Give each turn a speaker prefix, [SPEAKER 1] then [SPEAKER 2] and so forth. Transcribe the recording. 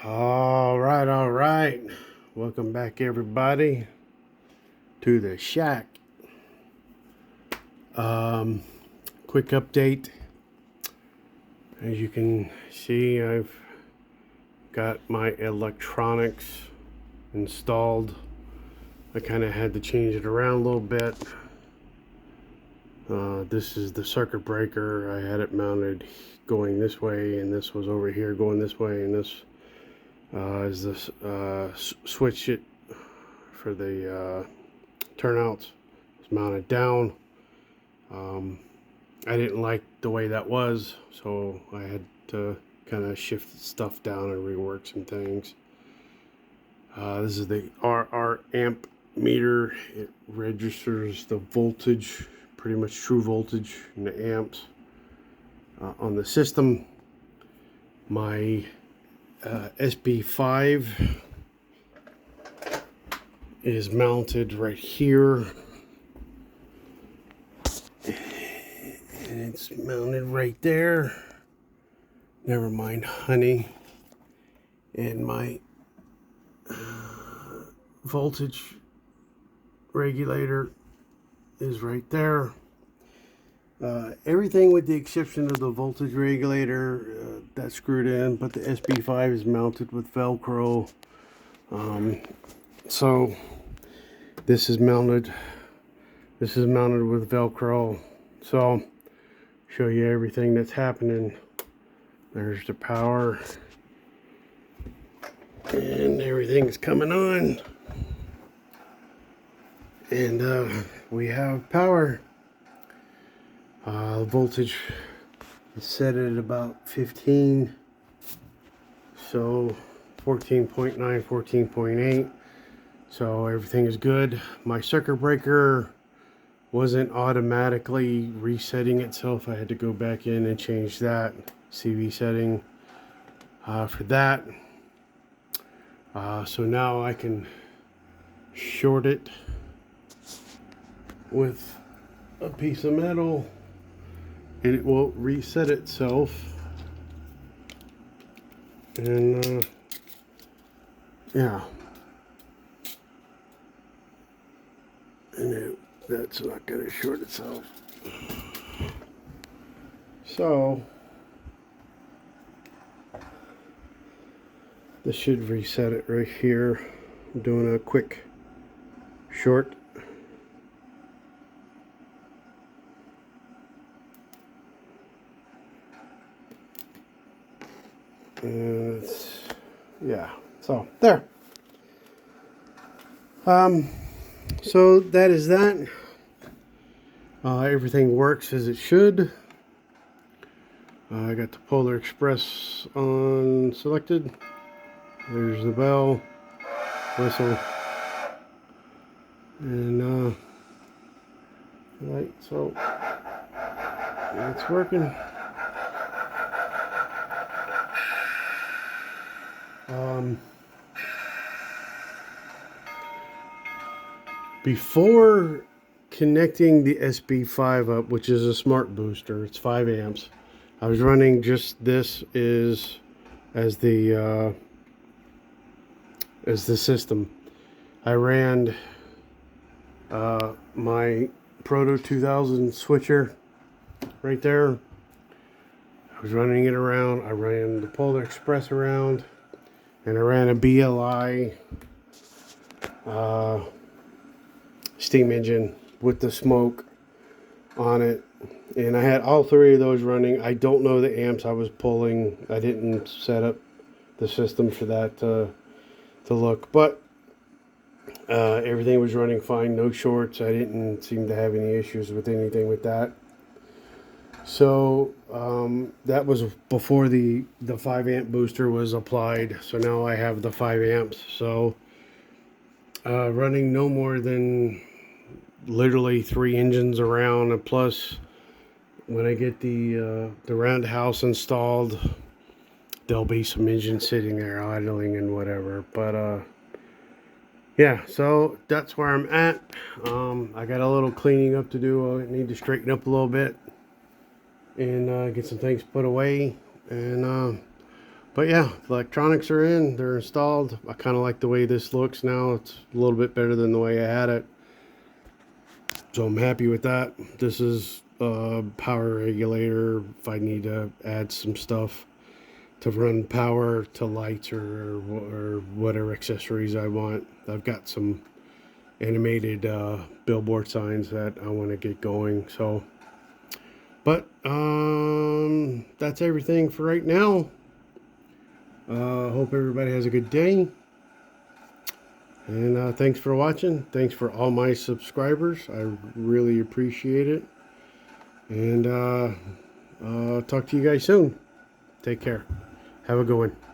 [SPEAKER 1] All right. Welcome back, everybody, to the shack. Um, Quick update. As you can see, I've got my electronics installed. I kind of had to change it around a little bit. This is the circuit breaker. I had it mounted going this way, and this was over here going this way, and this is this switch it for the turnouts. It's mounted down. I didn't like the way that was, so I had to kind of shift stuff down and rework some things. This is the RR amp meter. It registers the voltage, pretty much true voltage in the amps on the system. My SB5 is mounted right here, and it's mounted right there. Never mind, honey. And my voltage regulator is right there. Everything with the exception of the voltage regulator that's screwed in, but the SB5 is mounted with Velcro. So this is mounted with Velcro. So show you everything that's happening. There's the power, and everything's coming on, and we have power. Voltage is set at about 15, so 14.9, 14.8, so everything is good. My circuit breaker wasn't automatically resetting itself. I had to go back in and change that CV setting for that. So now I can short it with a piece of metal, and it will reset itself. And yeah, and that's not going to short itself. So this should reset it right here. I'm doing a quick short. And yeah, so there. So that is that. Everything works as it should. I got the Polar Express on selected. There's the bell, whistle, and right. So it's working. Before connecting the SB5 up, which is a smart booster, it's 5 amps. I was running just this as the system. I ran my Proto 2000 switcher right there. I was running it around. I ran the Polar Express around, and I ran a BLI steam engine with the smoke on it, and I had all three of those running. I don't know the amps I was pulling. I didn't set up the system for that to look, but everything was running fine, no shorts. I didn't seem to have any issues with anything with that. So that was before the 5 amp booster was applied. So now I have the 5 amps. So running no more than literally 3 engines around, and plus when I get the roundhouse installed, there'll be some engines sitting there idling and whatever. But yeah, so that's where I'm at. I got a little cleaning up to do. I need to straighten up a little bit and get some things put away, and But yeah, the electronics are in, they're installed. I kind of like the way this looks now. It's a little bit better than the way I had it. So I'm happy with that. This is a power regulator if I need to add some stuff to run power to lights or whatever accessories I want. I've got some animated billboard signs that I want to get going. So, but that's everything for right now. Hope everybody has a good day. And thanks for watching. Thanks for all my subscribers. I really appreciate it. And talk to you guys soon. Take care. Have a good one.